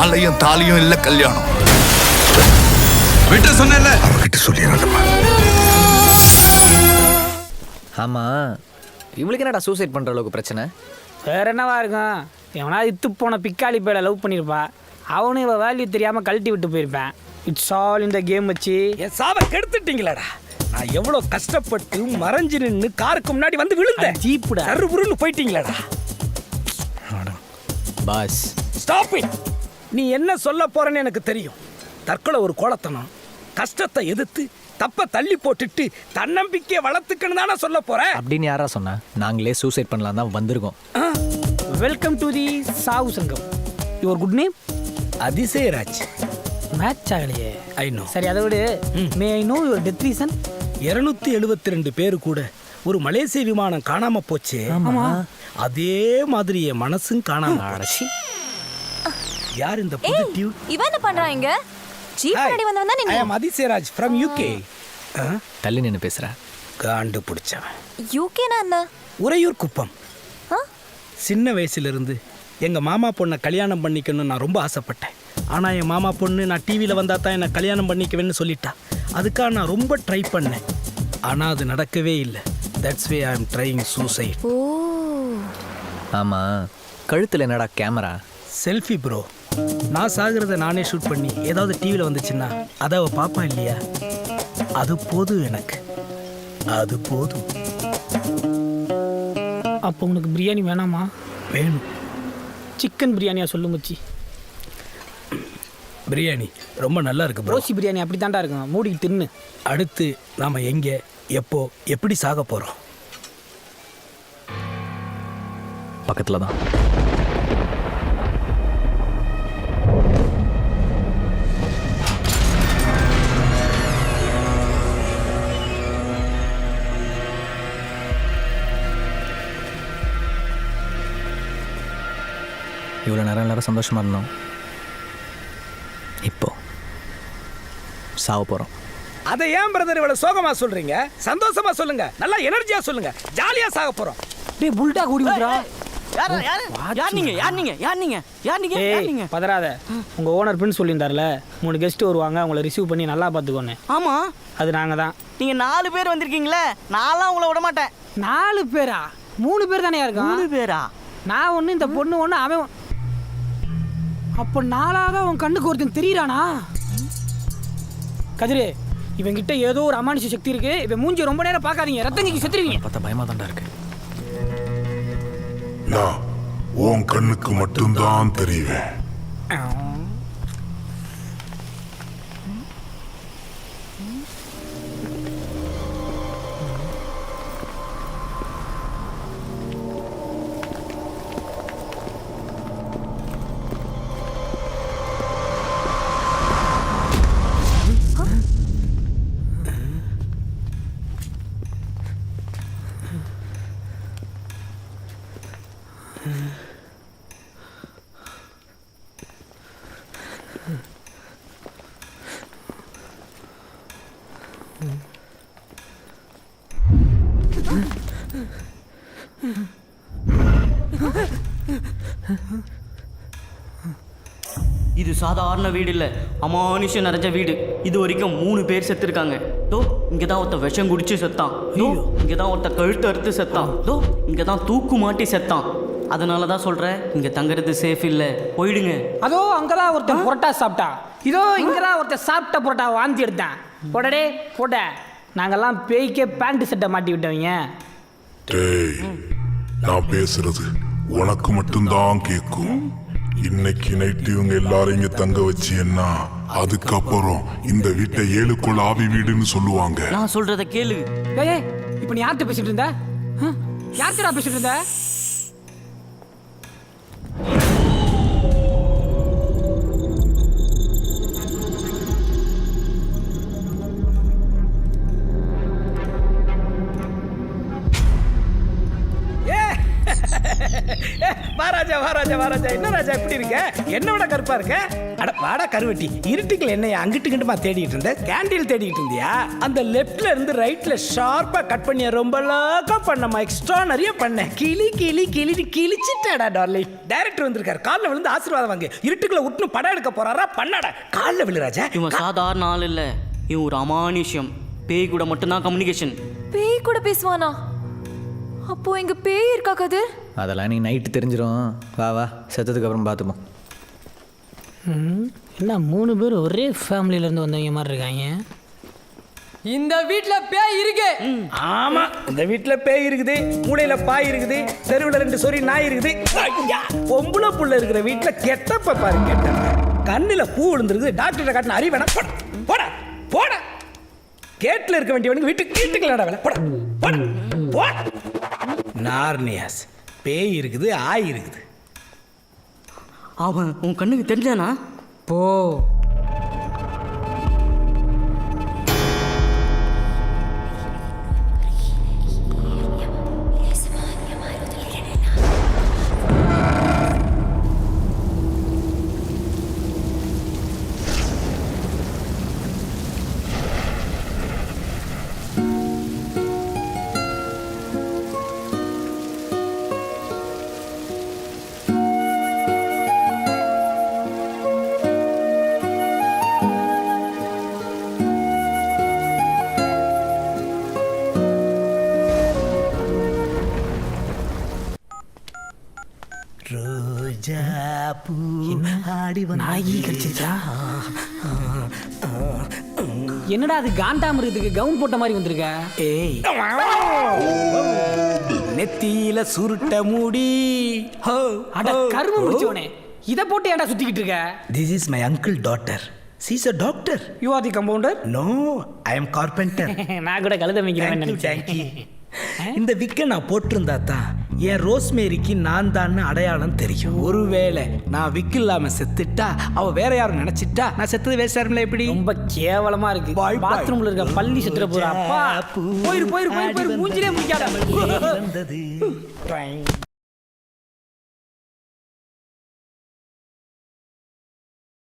மாலையும் தாலியும் இல்ல கல்யாணம். விட்டு சொன்னேன்ல, அவகிட்ட சொல்லிடுறேன்ப்பா. ஆமா, இவளுக்கு என்னடா சூசைட் பண்ற அளவுக்கு பிரச்சனை? வேற என்னவா இருக்கும்? எவனா இத்து போன பிக்காளி பேரை லவ் பண்ணியிருப்பா, அவனும் இவ வேல்யூ தெரியாம கழட்டி விட்டு போயிருப்பேன். இட்ஸ் ஆல் இந்த கேம் வச்சு என் சாவை கெடுத்துட்டீங்களாடா. நான் எவ்வளவு கஷ்டப்பட்டு மறைஞ்சு நின்று காருக்கு முன்னாடி வந்து விழுந்தேன். ஜீப்புடா சருபுருன்னு போயிட்டீங்களாடா. Boss, stop it. நீ என்ன சொல்ல போறேன்னு எனக்கு தெரியும். தற்கொலை ஒரு கோலத்தனம். கஷ்டத்தை எதிர்த்து தப்ப தள்ளி போட்டுட்டு தன்னம்பிக்கையை வளர்த்துக்கணும் தானே சொல்ல போறேன். அப்படின்னு யாரா சொன்னா? நாங்களே சூசைட் பண்ணலாம் தான் வந்திருக்கோம். வெல்கம் டு தி சாவு சங்கம். Your good name? Athisayaraj. Match ஆகலையே. I know. சரி, அதை விட may I know your death reason? 272 பேரு கூட ஒரு மலேசிய விமானம் காணாம போச்சு. அதே மாதிரி என் மனசும் காணாம போச்சு. யார் இந்த புது டியூ? இவன் என்ன பண்றான் இங்க? ஜீப் முன்னாடி வந்தவன் தான் நீ. ஐ அம் அதிசயராஜ் from UK. தள்ளி நின்னு பேசுற. காண்டு பிடிச்சவன். யூகேனா என்ன? உறையூர் குப்பம். சின்ன வயசுல இருந்து எங்க மாமா பொண்ணை கல்யாணம் பண்ணிக்கணும்னு நான் ரொம்ப ஆசைப்பட்டேன். ஆனா என் மாமா பொண்ணு நான் டிவியில் வந்தா தான் என்னை கல்யாணம் பண்ணிக்குவேன்னு சொல்லிட்டா. அதுக்காக நான் ரொம்ப ட்ரை பண்ணேன். ஆனா அது நடக்கவே இல்லை. That's way I am trying suicide. ஓ, ஆமா, கழுத்துல என்னடா கேமரா? Selfie bro. நான் சாகிறத நானே ஷூட் பண்ணி ஏதாவது டிவியில் வந்துச்சுன்னா அதை அவ பாப்பா இல்லையா? அது போதும் எனக்கு, அது போதும். அப்போ உனக்கு பிரியாணி வேணாமா? வேணும். சிக்கன் பிரியாணியா சொல்லு மச்சி. பிரியாணி ரொம்ப நல்லா இருக்கு ப்ரோ. ரோசி பிரியாணி அப்படி தாண்டா இருக்கும், மூடிக்கு தின்னு. அடுத்து நாம எங்கே, எப்போ, எப்படி சாக போறோம்? பக்கத்துல தான். இவ்வளோ நேரம் எல்லாரும் சந்தோஷமாக இருந்தோம். இப்போ சாவ போகிறோம். அதை ஏன் பிரதர் இவ்வளவு சோகமா சொல்றீங்க? சந்தோஷமா சொல்லுங்க, நல்லா எனர்ஜியா சொல்லுங்க. ஜாலியா சாக போறோம். டேய் புல்டா கூடி விடுறா. பதறாத. உங்க ஓனர் பிரின்ஸ் சொல்லியிருந்தார்ல, 3 கெஸ்ட் வருவாங்க, அவங்கள ரிசீவ் பண்ணி நல்லா பார்த்துக்கோன்னு. ஆமா, அது நாங்க தான். நீங்க 4 பேர் வந்திருக்கீங்களே, நான்லாம் உங்களை விட மாட்டேன். 4 பேரா? 3 பேர் தானே இருக்கோம். 3 பேரா? நான் ஒன்று, இந்த பொண்ணு ஒன்று, அவன். அப்போ 4ஆக உன் கண்ணுக்கு ஒருத்தன் தெரியுறானா? கதிரு, இவங்கிட்ட ஏதோ ஒரு அமானுஷ சக்தி இருக்கு. இவன் மூஞ்சி ரொம்ப நேரம் பார்க்காதீங்க, ரத்தங்கிக்கு செத்துருவீங்க. பார்த்தா பயமா தான்டா இருக்கு. நான் உன் கண்ணுக்கு மட்டும்தான் தெரிவேன். இது சாதாரண வீடு இல்லை, அமானுஷம் நிறைஞ்ச வீடு. இது வரைக்கும் 3 பேர் செத்துருக்காங்க. தோ இங்கே தான் ஒருத்த விஷம் குடிச்சு செத்தான். தோ இங்கே தான் ஒருத்த கழுத்து அறுத்து செத்தான். தோ இங்கே தான் தூக்கு மாட்டி செத்தான். அதனால தான் சொல்கிறேன், இங்கே தங்குறது சேஃப் இல்லை, போயிடுங்க. அதோ அங்கதான் ஒருத்தன் புரோட்டா சாப்பிட்டா. இதோ இங்கதான் ஒருத்தன் சாப்பிட்ட புரோட்டா வாந்தி எடுத்தான். போடடே போட. நாங்கெல்லாம் பேய்க்கே பேண்ட் சட்டை மாட்டி விட்டவங்க. டேய், நான் பேசுறது உனக்கு மட்டும்தான் கேட்கும். இன்னைக்கு நைட்டு இவங்க எல்லாரும் இங்க தங்க வச்சியன்னா அதுக்கப்புறம் இந்த வீட்டை 7 குள்ள ஆவி வீடுன்னு சொல்லுவாங்க. நான் சொல்றத கேளு. ஏய், இப்போ நீ யார்கிட்ட பேசிட்டு இருந்த? யார்கிட்ட பேசிட்டு இருந்த? வா ராஜா என்ன ராஜா இப்படி இருக்க என்ன விட கருப்பா இருக்க அட வாடா கருவட்டி இருட்டுக்குள்ள என்னைய அங்கிட்டு கிட்டுமா தேடிட்டு இருந்த கேண்டீன் தேடிட்டு இருந்தியா அந்த லெஃப்ட்ல இருந்து ரைட்ல ஷார்ப்பா கட் பண்ணிய ரொம்ப லாக்கா பண்ணமா எக்ஸ்ட்ரா நிறைய பண்ண கிளி கிழிச்சிட்டாடா டார்லி டைரக்டர் வந்திருக்காரு கால்ல விழுந்து ஆசீர்வாதம் வாங்க இருட்டுக்குள்ள உட்னு படம் எடுக்க போறாரா பண்ணாடா கால்ல விழு ராஜா இவன் சாதாரண ஆள் இல்லை இவன் ஒரு அமானுஷ்யம் பேய் கூட மட்டும்தான் கம்யூனிகேஷன் பேய் கூட பேசுவானா? அப்போ இங்க பேய் இருக்கா கதிர்? அதெல்லாம் நீ நைட்டு தெரிஞ்சிடும். வா செத்ததுக்கு அப்புறம் பார்த்துப்போம். என்ன 3 பேர் ஒரே ஃபேமிலியிலேருந்து வந்தவங்க மாதிரி இருக்காங்க. இந்த வீட்ல பேய் இருக்கு. ஆமா இந்த வீட்ல பேய் இருக்குது, மூளையில பாய் இருக்குது, தெருவுல 2 சொறி நாய் இருக்குது. பொம்பளை புள்ள இருக்கிற வீட்ல கெட்டப்ப பாரு கெட்டப்ப. கண்ணுல பூ விழுந்துருக்குது, டாக்டரை காட்டின அறிவேனா போட கேட்ல இருக்க வேண்டியவனுக்கு வீட்டுக்குள்ளடா வேலை போட. நார்னியாஸ் பேய் இருக்குது, ஆய் இருக்குது. அவன் உன் கண்ணுக்கு தெரிஞ்சானா? போ. ரோஜா பூ ஆடி நாயி கடிச்சிச்சா? என்னடா அது காண்டாமிருகத்துக்கு கவுன் போட்ட மாதிரி வந்திருக்க? ஏய் நெத்தியில சுருட்ட முடி. அட கரும முடிச்சவனே, இத போட்டு ஏன்டா சுத்திக்கிட்டு இருக்க? This is my uncle daughter. She's a doctor. You are the compounder? No, I am carpenter. நான் கூட கழுத மேய்க்கிறேன் Thank you, நினைச்சேன். thank you. இந்த விக்க நான் போட்டிருந்தா தான் என் ரோஸ்மேரிக்கு நான் தான் அடையாளம் தெரியும். ஒருவேளை நான் விக்கு இல்லாம செத்துட்டா அவ வேற யாரும் நினைச்சிட்டா நான் செத்தது வேஸ்டாருங்களா? எப்படி ரொம்ப கேவலமா இருக்கு. Bye, bye. பாத்ரூம்ல இருக்க பள்ளி செத்துற போற அப்பா. போயிரு மூஞ்சிலே முடிக்காத.